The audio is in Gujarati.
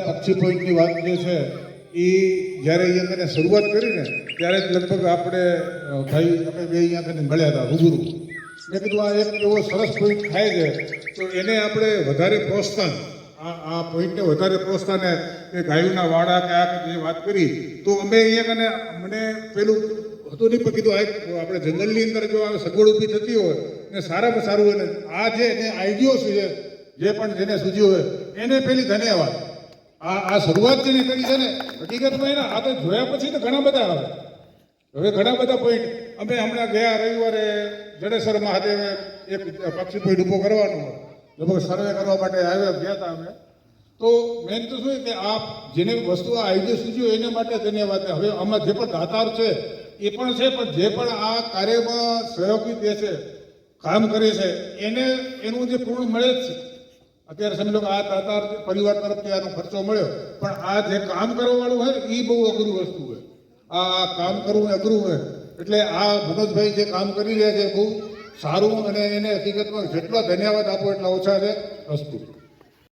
પક્ષી પોઈન્ટની વાત જે છે એ જ્યારે અહીંયા કને શરૂઆત કરી ને ત્યારે જ લગભગ આપણે ભાઈ અમે બે અહીંયા કને મળ્યા હતા રૂબરૂ. મેં કીધું આ એક એવો સરસ પોઈન્ટ થાય છે તો એને આપણે વધારે પ્રોત્સાહન આ પોઈન્ટને વધારે પ્રોત્સાહન કે ગાયોના વાડા કે આ જે વાત કરી તો અમે અહીંયા કને મને પેલું હતું નહીં પણ કીધું આપણે જંગલની અંદર જો આ સગવડ ઊભી થતી હોય ને સારામાં સારું એને આ જે એને આઈડિયો છે જે પણ જેને સૂઝ્યું હોય એને પેલી ધન્યવાદ. આ શરૂઆત જેને કરી છે ને હકીકતમાં એના આ તો જોયા પછી તો ઘણા બધા આવે. હવે ઘણા બધા પોઈન્ટ અમે હમણાં ગયા રવિવારે જડેશ્વર મહાદેવે એક પક્ષી પોઈન્ટ ઊભો કરવાનો લગભગ સર્વે કરવા માટે આવ્યા ગયા હતા અમે. તો મેન તો શું કે આ જેને વસ્તુ આ આઈડિયો સૂચ્યો એને માટે ધન્યવાદ. હવે આમાં જે પણ દાતાર છે એ પણ છે પણ જે પણ આ કાર્યમાં સહયોગી દે છે કામ કરે છે એને એનું જે પૂર્ણ મળે જ છે. અત્યારે સમજો કે આ દાતાર પરિવાર તરફથી આનો ખર્ચો મળ્યો પણ આ જે કામ કરવાવાળું હોય એ બહુ અઘરું વસ્તુ હોય. આ કામ કરવું અઘરું હોય એટલે આ મનોજભાઈ જે કામ કરી રહ્યા છે બહુ સારું અને એને હકીકતમાં જેટલો ધન્યવાદ આપો એટલા ઓછા છે. વસ્તુ